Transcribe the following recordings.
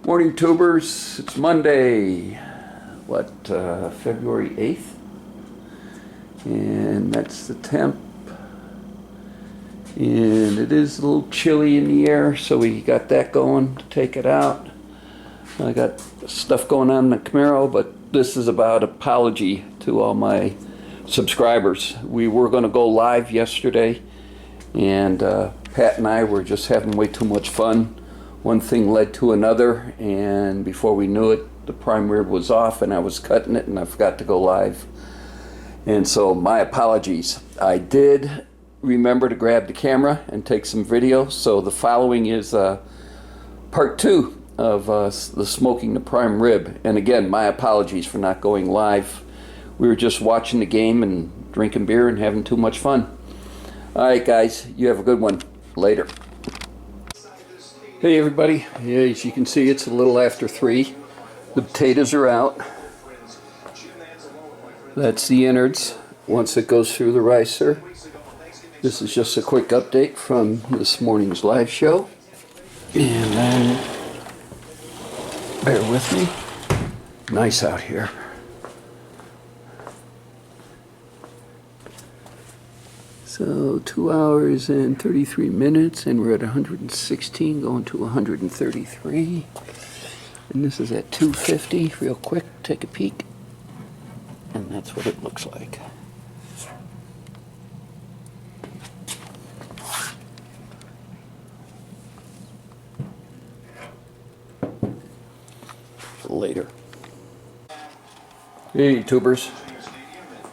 Morning tubers, it's Monday, February 8th, and that's the temp, and it is a little chilly in the air, so we got that going to take it out. I got stuff going on in the Camaro, but this is about apology to all my subscribers. We were going to go live yesterday, and Pat and I were just having way too much fun. One thing led to another, and before we knew it, the prime rib was off and I was cutting it and I forgot to go live. And so my apologies. I did remember to grab the camera and take some video, so the following is part 2 of the smoking the prime rib. And again, my apologies for not going live. We were just watching the game and drinking beer and having too much fun. Alright guys, you have a good one. Later. Hey everybody, yeah, as you can see it's a little after 3. The potatoes are out. That's the innards once it goes through the ricer. This is just a quick update from this morning's live show. And then, bear with me, nice out here. So 2 hours and 33 minutes, and we're at 116 going to 133. And this is at 250. Real quick, take a peek. And that's what it looks like. Later. Hey tubers,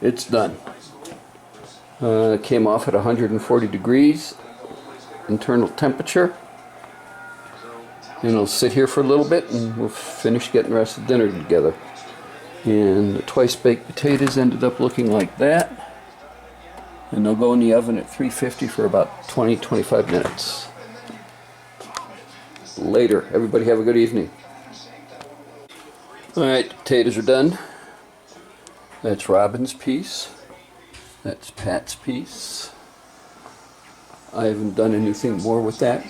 it's done. Came off at 140 degrees internal temperature, and it'll sit here for a little bit and we'll finish getting the rest of dinner together. And the twice baked potatoes ended up looking like that, and they'll go in the oven at 350 for about 20-25 minutes. Later. Everybody have a good evening. Alright, potatoes are done. That's Robin's piece. That's Pat's piece. I haven't done anything more with that.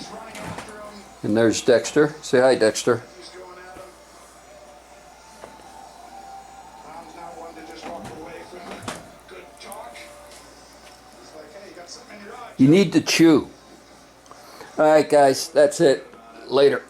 And there's Dexter. Say hi, Dexter. You need to chew. Alright guys, that's it. Later.